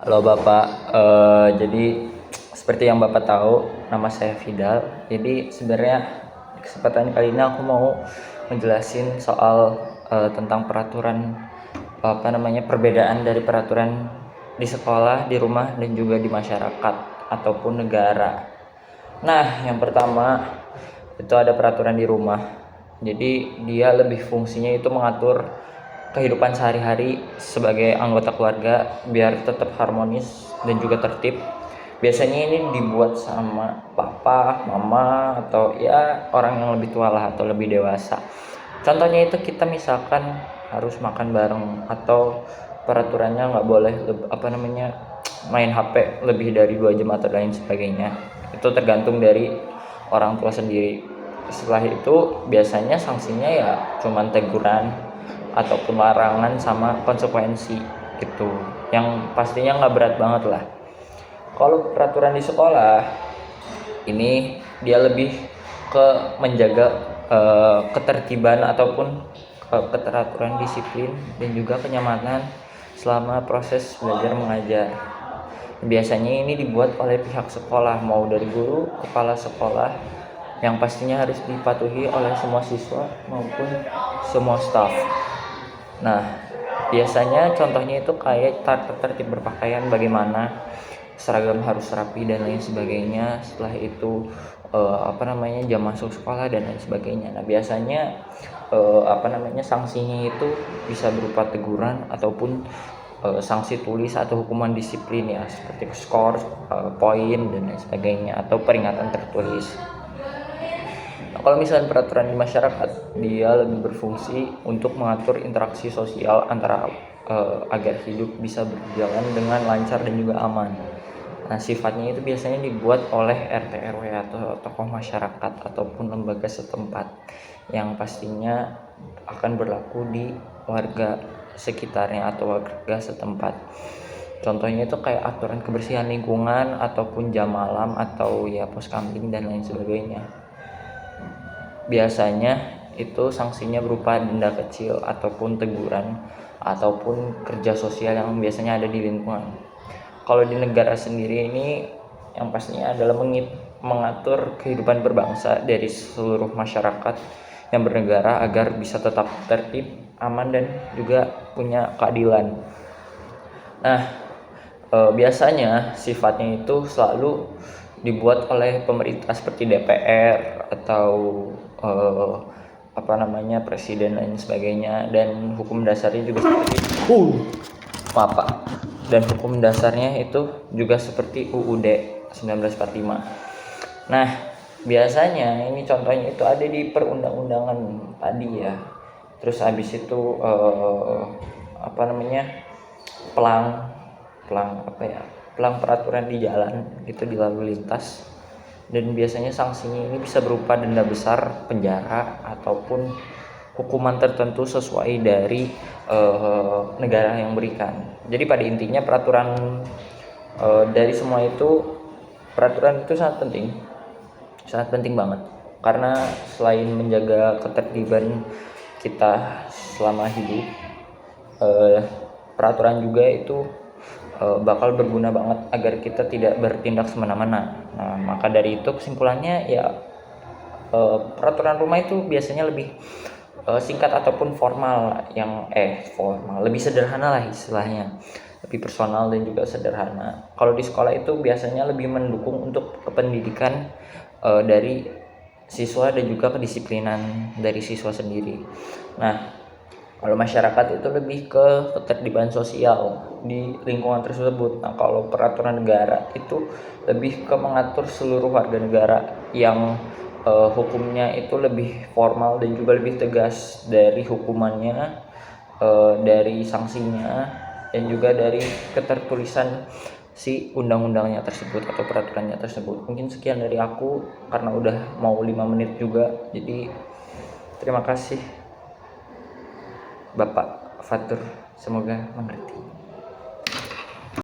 Halo Bapak. Jadi seperti yang Bapak tahu, nama saya Fidal. Jadi sebenarnya di kesempatan kali ini aku mau menjelasin soal tentang peraturan, perbedaan dari peraturan di sekolah, di rumah, dan juga di masyarakat ataupun negara. Nah, yang pertama itu ada peraturan di rumah. Jadi dia lebih fungsinya itu mengatur kehidupan sehari-hari sebagai anggota keluarga biar tetap harmonis dan juga tertib. Biasanya ini dibuat sama papa, mama, atau ya orang yang lebih tua lah atau lebih dewasa. Contohnya itu kita misalkan harus makan bareng, atau peraturannya nggak boleh main HP lebih dari 2 jam atau lain sebagainya. Itu tergantung dari orang tua sendiri. Setelah itu biasanya sanksinya ya cuman teguran ataupun larangan sama konsekuensi gitu, yang pastinya nggak berat banget lah. Kalau peraturan di sekolah ini dia lebih ke menjaga ketertiban ataupun keteraturan disiplin dan juga kenyamanan selama proses belajar mengajar. Biasanya ini dibuat oleh pihak sekolah, mau dari guru, kepala sekolah, yang pastinya harus dipatuhi oleh semua siswa maupun semua staf. Nah, biasanya contohnya itu kayak tertib berpakaian, bagaimana seragam harus rapi dan lain sebagainya. Setelah itu jam masuk sekolah dan lain sebagainya. Nah, biasanya sanksinya itu bisa berupa teguran ataupun sanksi tulis atau hukuman disiplin ya, seperti skor, poin dan lain sebagainya, atau peringatan tertulis. Nah, kalau misalnya peraturan di masyarakat, dia lebih berfungsi untuk mengatur interaksi sosial antara agar hidup bisa berjalan dengan lancar dan juga aman. Nah, sifatnya itu biasanya dibuat oleh RT RW atau tokoh masyarakat ataupun lembaga setempat, yang pastinya akan berlaku di warga sekitarnya atau warga setempat. Contohnya itu kayak aturan kebersihan lingkungan ataupun jam malam atau ya pos kamling dan lain sebagainya. Biasanya itu sanksinya berupa denda kecil ataupun teguran ataupun kerja sosial yang biasanya ada di lingkungan. Kalau di negara sendiri ini yang pastinya adalah mengatur kehidupan berbangsa dari seluruh masyarakat yang bernegara agar bisa tetap tertib, aman, dan juga punya keadilan. Nah, biasanya sifatnya itu selalu dibuat oleh pemerintah seperti DPR atau presiden dan sebagainya, dan hukum dasarnya juga seperti dan hukum dasarnya itu juga seperti UUD 1945. Nah, biasanya ini contohnya itu ada di perundang-undangan tadi ya. Terus habis itu pelang peraturan di jalan itu, di lalu lintas. Dan biasanya sanksinya ini bisa berupa denda besar, penjara, ataupun hukuman tertentu sesuai dari negara yang berikan. Jadi pada intinya dari semua itu, peraturan itu sangat penting banget, karena selain menjaga ketertiban kita selama hidup, peraturan juga itu bakal berguna banget agar kita tidak bertindak semena-mena. Nah, maka dari itu kesimpulannya ya, peraturan rumah itu biasanya lebih singkat ataupun lebih sederhana lah istilahnya, lebih personal dan juga sederhana. Kalau di sekolah itu biasanya lebih mendukung untuk kependidikan dari siswa dan juga kedisiplinan dari siswa sendiri. Nah, kalau masyarakat itu lebih ke ketertiban sosial di lingkungan tersebut. Nah, kalau peraturan negara itu lebih ke mengatur seluruh warga negara, yang hukumnya itu lebih formal dan juga lebih tegas dari hukumannya, dari sanksinya, dan juga dari ketertulisan si undang-undangnya tersebut atau peraturannya tersebut. Mungkin sekian dari aku karena udah mau 5 menit juga. Jadi terima kasih Bapak Fatur, semoga mengerti.